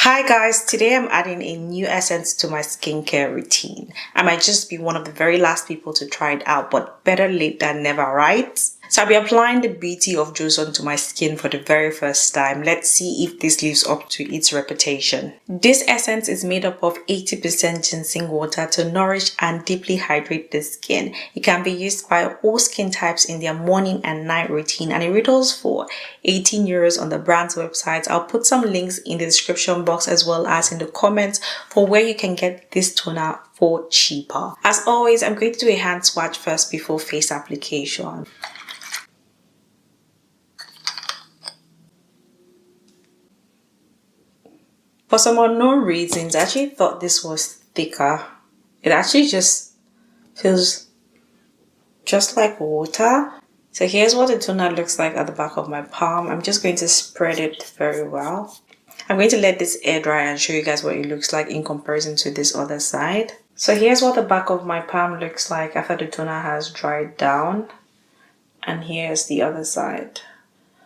Hi guys, today I'm adding a new essence to my skincare routine. I might just be one of the very last people to try it out, but better late than never, right? So I'll be applying the beauty of Joseon to my skin for the very first time. Let's see if this lives up to its reputation. This essence is made up of 80% ginseng water to nourish and deeply hydrate the skin. It can be used by all skin types in their morning and night routine, and it retails for 18 euros on the brand's website. I'll put some links in the description box as well as in the comments for where you can get this toner for cheaper. As always, I'm going to do a hand swatch first before face application. For some unknown reasons, I actually thought this was thicker. It actually just feels just like water. So here's what the toner looks like at the back of my palm. I'm just going to spread it very well. I'm going to let this air dry and show you guys what it looks like in comparison to this other side. So here's what the back of my palm looks like after the toner has dried down. And here's the other side.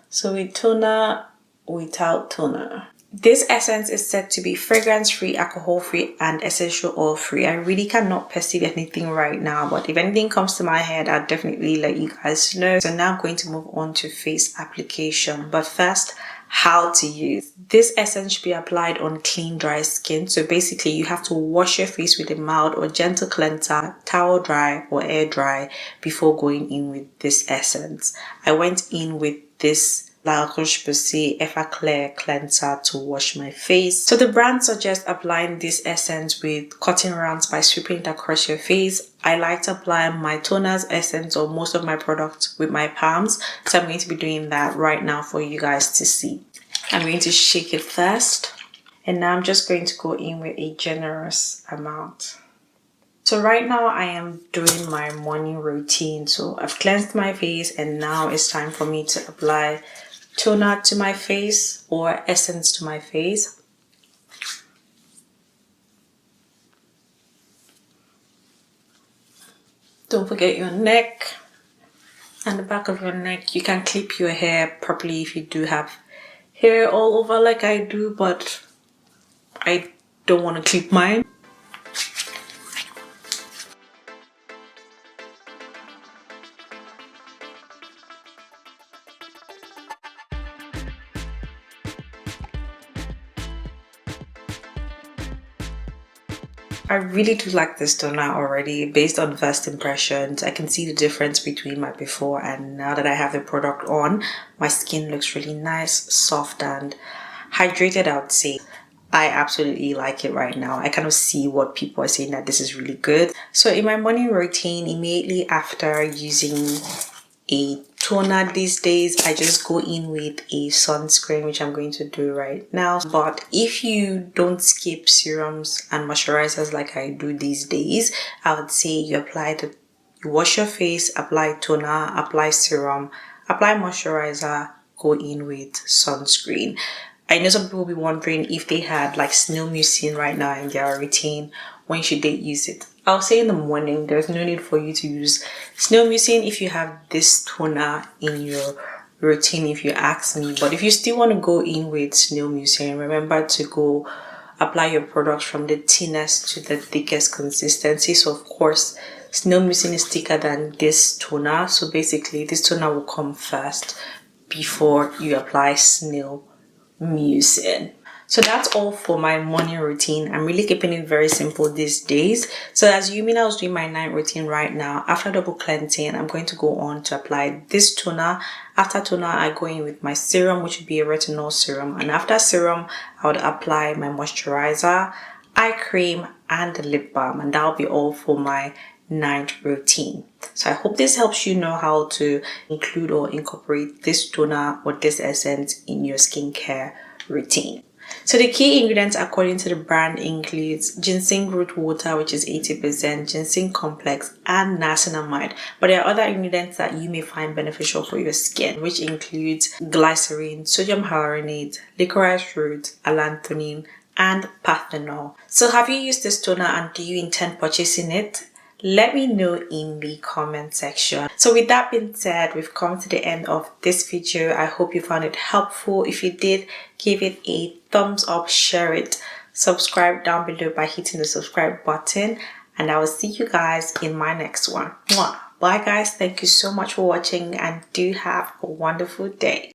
So with toner, without toner. This essence is said to be fragrance-free, alcohol-free, and essential oil-free. I really cannot perceive anything right now, but if anything comes to my head, I'll definitely let you guys know. So now I'm going to move on to face application. But first, how to use. This essence should be applied on clean, dry skin. So basically, you have to wash your face with a mild or gentle cleanser, towel dry or air dry before going in with this essence. I went in with this La Roche-Posay Everclear cleanser to wash my face. So the brand suggests applying this essence with cotton rounds by sweeping it across your face. I like to apply my toner's essence or most of my products with my palms. So I'm going to be doing that right now for you guys to see. I'm going to shake it first. And now I'm just going to go in with a generous amount. So right now I am doing my morning routine. So I've cleansed my face and now it's time for me to apply toner to my face or essence to my face. Don't forget your neck and the back of your neck. You can clip your hair properly if you do have hair all over like I do, but I don't want to clip mine. I really do like this toner already. Based on first impressions, I can see the difference between my before and now that I have the product on. My skin looks really nice, soft and hydrated, I would say. I absolutely like it right now. I kind of see what people are saying that this is really good. So in my morning routine, immediately after using a toner these days, I just go in with a sunscreen, which I'm going to do right now. But if you don't skip serums and moisturizers like I do these days, I would say you wash your face, apply toner, apply serum, apply moisturizer, go in with sunscreen. I know some people will be wondering if they had like snail mucin right now in their routine, when should they use it? I'll say in the morning. There's no need for you to use snail mucin if you have this toner in your routine, if you ask me. But if you still want to go in with snail mucin, remember to go apply your products from the thinnest to the thickest consistency. So of course, snail mucin is thicker than this toner. So basically, this toner will come first before you apply snail mucin. So that's all for my morning routine. I'm really keeping it very simple these days. So assuming I was doing my night routine right now, after double cleansing, I'm going to go on to apply this toner. After toner, I go in with my serum, which would be a retinol serum. And after serum, I would apply my moisturizer, eye cream, and the lip balm. And that'll be all for my night routine. So I hope this helps you know how to include or incorporate this toner or this essence in your skincare routine. So the key ingredients according to the brand includes ginseng root water, which is 80%, ginseng complex, and niacinamide. But there are other ingredients that you may find beneficial for your skin, which includes glycerin, sodium hyaluronate, licorice root, allantoin, and panthenol. So have you used this toner and do you intend purchasing it? Let me know in the comment section. So with that being said, we've come to the end of this video. I hope you found it helpful. If you did, give it a thumbs up, share it, subscribe down below by hitting the subscribe button, and I will see you guys in my next one. Mwah. Bye guys, thank you so much for watching and do have a wonderful day.